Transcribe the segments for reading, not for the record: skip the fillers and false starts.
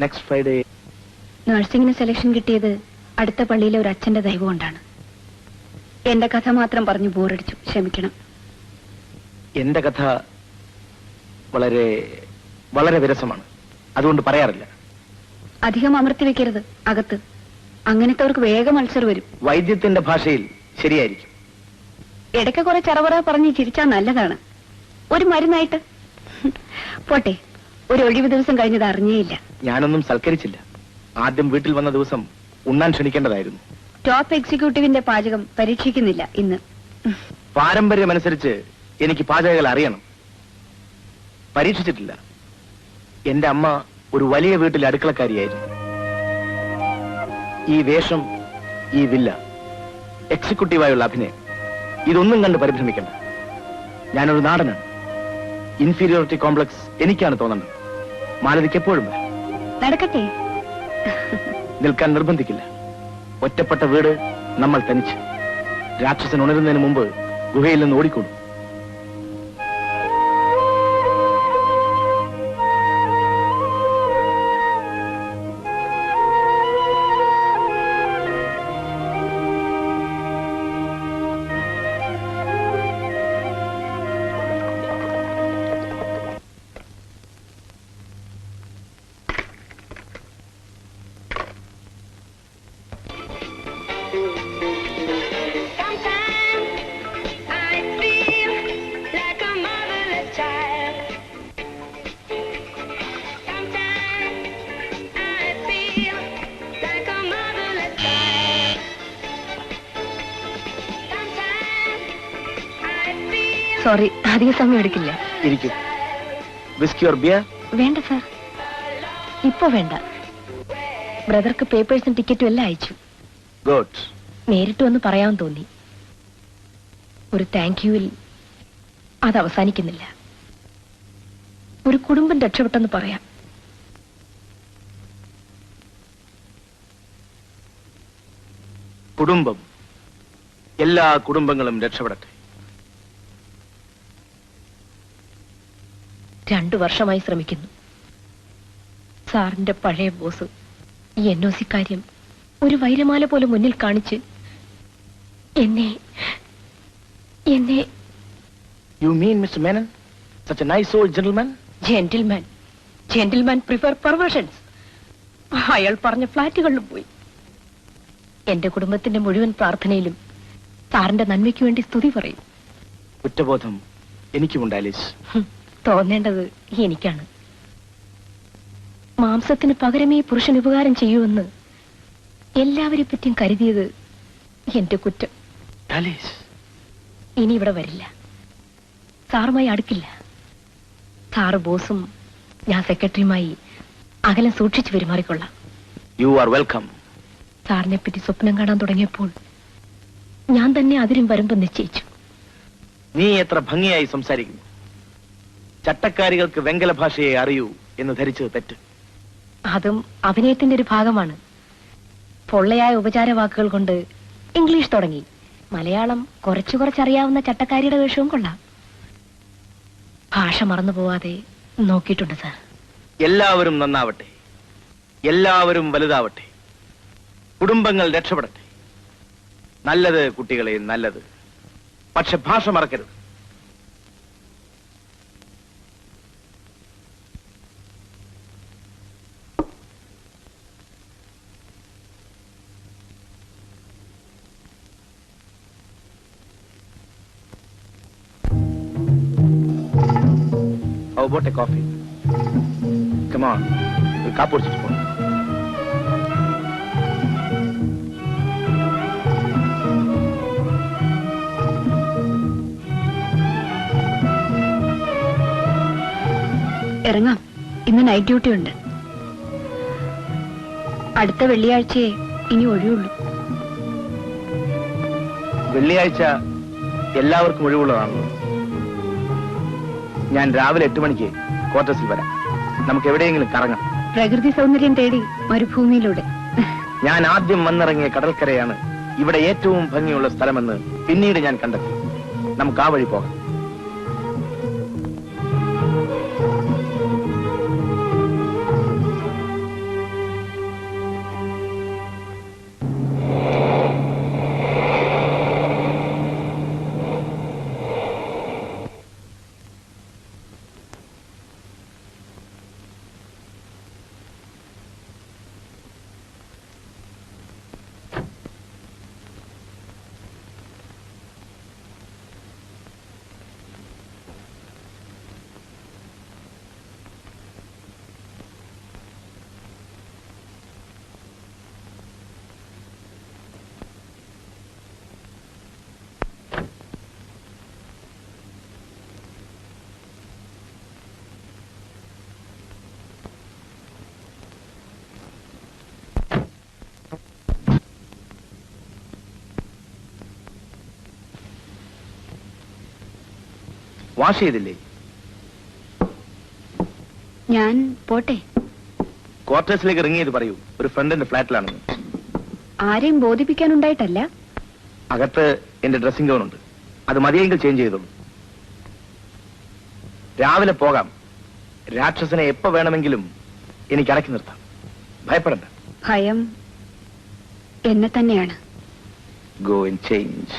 Next Friday. നഴ്സിംഗിന് selection കിട്ടിയത് അടുത്ത പള്ളിയിലെ ഒരു അച്ഛന്റെ ദൈവം കൊണ്ടാണ്. എന്റെ കഥ മാത്രം പറഞ്ഞു ബോറടിച്ചു, ക്ഷമിക്കണം. എന്റെ കഥ വളരെ വളരെ വിരസമാണ്, അതുകൊണ്ട് പറയാറില്ല. അധികം അമർത്തി വെക്കരുത് അകത്ത്. അങ്ങനത്തെവർക്ക് വേഗം അൾസർ വരും. വൈദ്യത്തിന്റെ ഭാഷയിൽ ശരിയായിരിക്കും. ഇടയ്ക്ക് കുറെ ചറവറ പറഞ്ഞ് ചിരിച്ചാൽ നല്ലതാണ്, ഒരു മരുന്നായിട്ട്. പോട്ടെ, ഒരു ഒഴിവ് ദിവസം കഴിഞ്ഞത് അറിഞ്ഞേയില്ല. ഞാനൊന്നും സൽക്കരിച്ചില്ല. ആദ്യം വീട്ടിൽ വന്ന ദിവസം ഉണ്ണാൻ ക്ഷണിക്കേണ്ടതായിരുന്നു. ടോപ്പ് എക്സിക്യൂട്ടീവിന്റെ പാചകം പരീക്ഷിക്കുന്നില്ല ഇന്ന്. പാരമ്പര്യമനുസരിച്ച് എനിക്ക് പാചകങ്ങൾ അറിയണം. പരീക്ഷിച്ചിട്ടില്ല. എന്റെ അമ്മ ഒരു വലിയ വീട്ടിലെ അടുക്കളക്കാരിയായിരുന്നു. ഈ വേഷം, ഈ വില്ല, എക്സിക്യൂട്ടീവായുള്ള അഭിനയം, ഇതൊന്നും കണ്ട് പരിഭ്രമിക്കണ്ട. ഞാനൊരു നാടനാണ്. ഇൻഫീരിയോറിറ്റി കോംപ്ലക്സ് എനിക്കാണ് തോന്നുന്നത്. മാലതിക്ക് എപ്പോഴും നടക്കട്ടെ. നിൽക്കാൻ നിർബന്ധിക്കില്ല. ഒറ്റപ്പെട്ട വീട്, നമ്മൾ തനിച്ച്. രാക്ഷസൻ ഉണരുന്നതിന് മുമ്പ് ഗുഹയിൽ നിന്ന് ഓടിക്കൊള്ളു. സോറി, അധിക സമയം എടുക്കില്ല. ഇരിക്കും. Whisky or beer? വേണ്ട സാർ, ഇപ്പൊ വേണ്ട. ബ്രദർക്ക് പേപ്പേഴ്സും ടിക്കറ്റും എല്ലാം അയച്ചു. ഗുഡ്. നേരിട്ട് വന്ന് പറയാൻ തോന്നി. ഒരു താങ്ക് യുവിൽ അത് അവസാനിക്കുന്നില്ല. ഒരു കുടുംബം രക്ഷപ്പെട്ടെന്ന് പറയാം. കുടുംബം, എല്ലാ കുടുംബങ്ങളും രക്ഷപ്പെടട്ടെ. 2 വർഷമായി ശ്രമിക്കുന്നു. സാറിന്റെ പഴയ ബോസ് ഈ NOC കാര്യം ഒരു വൈരമാല പോലെ മുന്നിൽ കാണിച്ച് എന്നെ You mean Mr. Menon? Such a nice old gentleman? Gentleman prefer perversions. അയാൾ പറഞ്ഞ ഫ്ലാറ്റുകളിലും പോയി. എന്റെ കുടുംബത്തിന്റെ മുഴുവൻ പ്രാർത്ഥനയിലും സാറിന്റെ നന്മയ്ക്ക് വേണ്ടി സ്തുതി പറയും. കുറ്റബോധം എനിക്കുമുണ്ട് ആലീസ്. തോന്നേണ്ടത് എനിക്കാണ്. മാംസത്തിന് പകരമേ പുരുഷൻ ഉപകാരം ചെയ്യുമെന്ന് എല്ലാവരെ പറ്റിയും കരുതിയത് എന്റെ കുറ്റം. ഇനി ഇവിടെ വരില്ല. സാറുമായി അടുക്കില്ല. സാറ് ബോസും ഞാൻ സെക്രട്ടറിയുമായി അകലം സൂക്ഷിച്ചു പെരുമാറിക്കൊള്ളാം. You are welcome. സാറിനെ പറ്റി സ്വപ്നം കാണാൻ തുടങ്ങിയപ്പോൾ ഞാൻ തന്നെ അതിരും വരുമ്പം നിശ്ചയിച്ചു. നീ എത്ര ഭംഗിയായി സംസാരിക്കുന്നു. ചട്ടക്കാരികൾക്ക് വെങ്കല ഭാഷയെ അറിയൂ എന്ന് ധരിച്ചത് തെറ്റ്. അതും അഭിനയത്തിന്റെ ഒരു ഭാഗമാണ്. പൊള്ളയായ ഉപചാര വാക്കുകൾ കൊണ്ട് ഇംഗ്ലീഷ് തുടങ്ങി. മലയാളം കുറച്ചറിയാവുന്ന ചട്ടക്കാരിയുടെ വേഷവും കൊള്ളാം. ഭാഷ മറന്നു പോവാതെ നോക്കിയിട്ടുണ്ട് സാർ. എല്ലാവരും നന്നാവട്ടെ, എല്ലാവരും വലുതാവട്ടെ, കുടുംബങ്ങൾ രക്ഷപ്പെടട്ടെ. നല്ലത് കുട്ടികളെ, നല്ലത്. പക്ഷെ ഭാഷ മറക്കരുത്. How about a coffee? Come on, ഒരു കാപ്പ് കുടിച്ചിട്ട് പോ. ഇറങ്ങാം. ഇന്ന് നൈറ്റ് ഡ്യൂട്ടി ഉണ്ട്. അടുത്ത വെള്ളിയാഴ്ചയെ ഇനി ഒഴിവുള്ളൂ. വെള്ളിയാഴ്ച എല്ലാവർക്കും ഒഴിവുള്ളതാണല്ലോ. ഞാൻ രാവിലെ 8 മണിക്ക് ക്വാർട്ടേഴ്സിൽ വരാം. നമുക്ക് എവിടെയെങ്കിലും കറങ്ങാം. പ്രകൃതി സൗന്ദര്യം തേടി മരുഭൂമിയിലൂടെ. ഞാൻ ആദ്യം വന്നിറങ്ങിയ കടൽക്കരയാണ് ഇവിടെ ഏറ്റവും ഭംഗിയുള്ള സ്ഥലമെന്ന് പിന്നീട് ഞാൻ കണ്ടെത്തി. നമുക്ക് ആ വഴി പോകാം. വാഷ് ചെയ്തില്ലേ? ഞാൻ പോട്ടെ. ക്വാർട്ടേഴ്സിലേക്ക് ഇറങ്ങിയത് പറയൂ. ഒരു ഫ്രണ്ടിന്റെ ഫ്ലാറ്റിലാണെന്ന്. ആരെയും ബോധിപ്പിക്കാനുണ്ടായിട്ടല്ല. അകത്ത് എന്റെ ഡ്രസ്സിംഗ് ഗൗൺ ഉണ്ട്. അത് മതിയെങ്കിൽ ചേഞ്ച് ചെയ്തോളൂ. രാവിലെ പോകാം. രാക്ഷസനെ എപ്പോ വേണമെങ്കിലും എനിക്ക് അടക്കി നിർത്താം. ഭയപ്പെടണ്ട. ഭയം എന്നെ തന്നെയാണ്. Go and change.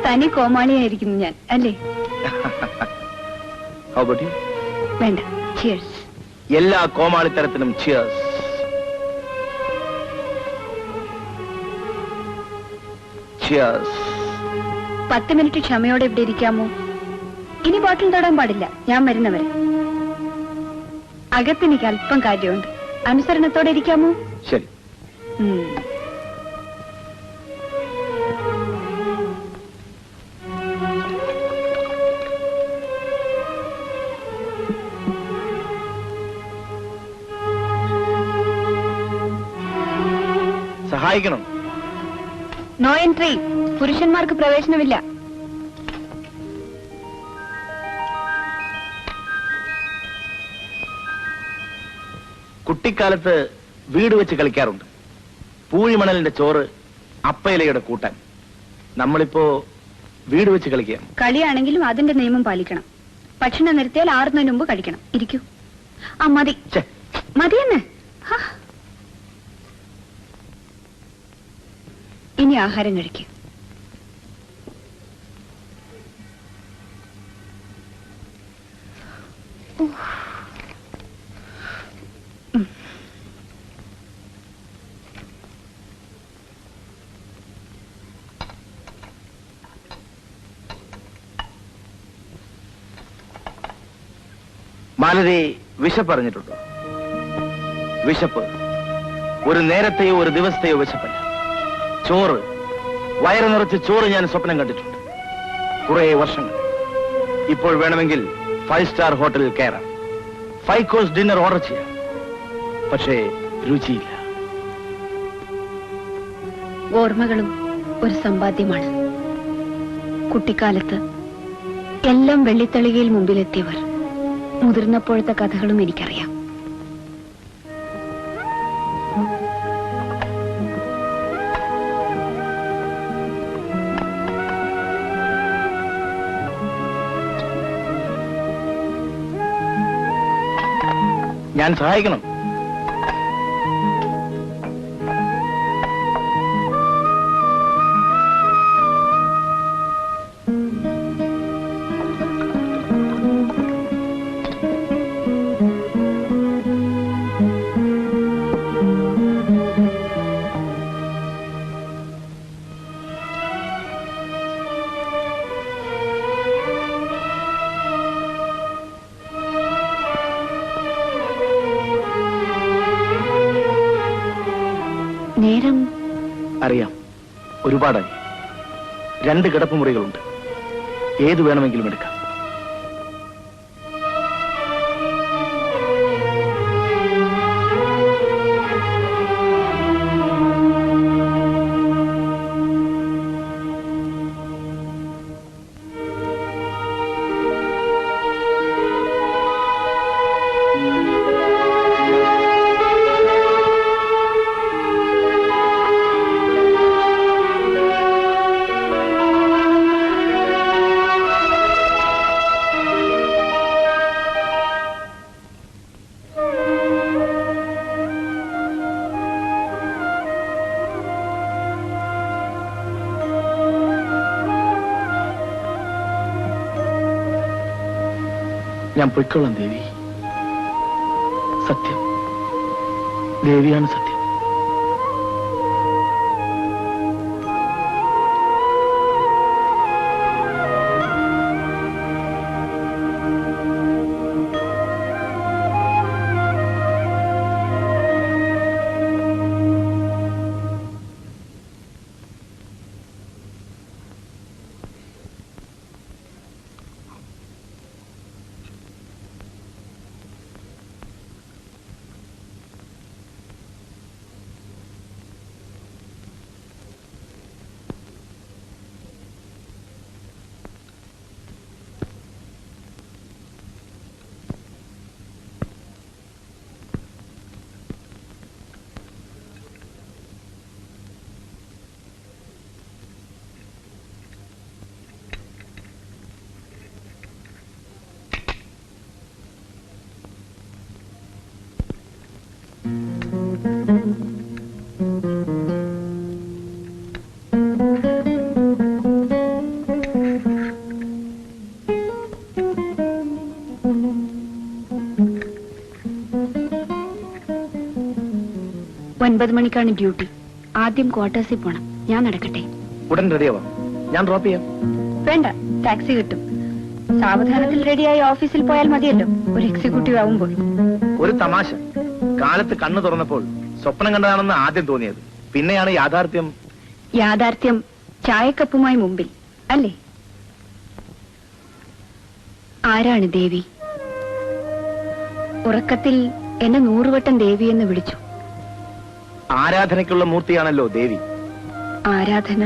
തനി കോമാളിയായിരിക്കുന്നു ഞാൻ, അല്ലേ? How about you? വേണ്ട. Cheers. എല്ലാ കോമാളിത്തരത്തിനും ചിയേഴ്സ്. ചിയേഴ്സ്. 10 മിനിറ്റ് ക്ഷമയോടെ ഇവിടെ ഇരിക്കാമോ? ഇനി ബോട്ടിൽ തൊടാൻ പാടില്ല. ഞാൻ വരുന്നവരെ. അകത്തെനിക്ക് അല്പം കാര്യമുണ്ട്. അനുസരണത്തോടെ ഇരിക്കാമോ? ശരി. സഹായിക്കണം. No entry. പുരുഷന്മാർക്ക് പ്രവേശനമില്ല. കുട്ടിക്കാലത്ത് വീട് വെച്ച് കളിക്കാറുണ്ട്. പൂഴിമണലിന്റെ ചോറ്, അപ്പയിലയുടെ കൂട്ടാൻ. നമ്മളിപ്പോ വീട് വെച്ച് കളിക്കുക. കളിയാണെങ്കിലും അതിന്റെ നിയമം പാലിക്കണം. ഭക്ഷണം നിർത്തിയാൽ ആറുന്നതിന് മുമ്പ് കഴിക്കണം. ഇരിക്കൂ. ആ മതി. മതിയെന്ന്. ഇനി ആഹാരം കഴിക്കും. മാലതി വിശപ്പറിഞ്ഞിട്ടുണ്ടോ? വിശപ്പ് ഒരു നേരത്തെയോ ഒരു ദിവസത്തെയോ വിശപ്പല്ല. ചോറ്, വയറ് നിറച്ച് ചോറ് ഞാൻ സ്വപ്നം കണ്ടിട്ടുണ്ട്. കുറെ വർഷങ്ങൾ. ഇപ്പോൾ വേണമെങ്കിൽ 5 സ്റ്റാർ ഹോട്ടലിൽ കയറാം, 5 കോഴ്സ് ഡിന്നർ ഓർഡർ ചെയ്യാം. പക്ഷേ രുചിയില്ല. ഓർമ്മകളും ഒരു സമ്പാദ്യമാണ്. കുട്ടിക്കാലത്ത് എല്ലാം വെള്ളിത്തളികയിൽ മുമ്പിലെത്തിയവർ. മുതിർന്നപ്പോഴത്തെ കഥകളും എനിക്കറിയാം. ഞാൻ സഹായിക്കണം. നേരം അറിയാം. ഒരുപാടായി. 2 കിടപ്പുമുറികളുണ്ട്. ഏത് വേണമെങ്കിലും എടുക്കാം. ഞാൻ പൊയ്ക്കൊള്ളാം ദേവി. സത്യം, ദേവിയാണ് സത്യം. 9 മണിക്കാണ് ഡ്യൂട്ടി. ആദ്യം ക്വാർട്ടേഴ്സിൽ പോണം. ഞാൻ നടക്കട്ടെ? ഉടൻ റെഡിയാവാം. ഞാൻ ഡ്രോപ്പ് ചെയ്യാം. വേണ്ട, ടാക്സി കിട്ടും. സാവധാനത്തിൽ റെഡിയായി ഓഫീസിൽ പോയാൽ മതിയല്ലോ, ഒരു എക്സിക്യൂട്ടീവ് ആവുമ്പോൾ. ഒരു തമാശ. കാലത്ത് കണ്ണു തുറന്നപ്പോൾ സ്വപ്നം കണ്ടതാണെന്ന് ആദ്യം തോന്നിയത്. പിന്നെയാണ് യാഥാർത്ഥ്യം. യാഥാർത്ഥ്യം ചായക്കപ്പുമായി മുമ്പിൽ അല്ലേ? ആരാണ് ദേവി? ഉറക്കത്തിൽ എന്നെ 100 വട്ടം ദേവി എന്ന് വിളിച്ചു. ആരാധനയ്ക്കുള്ള മൂർത്തിയാണല്ലോ ദേവി. ആരാധന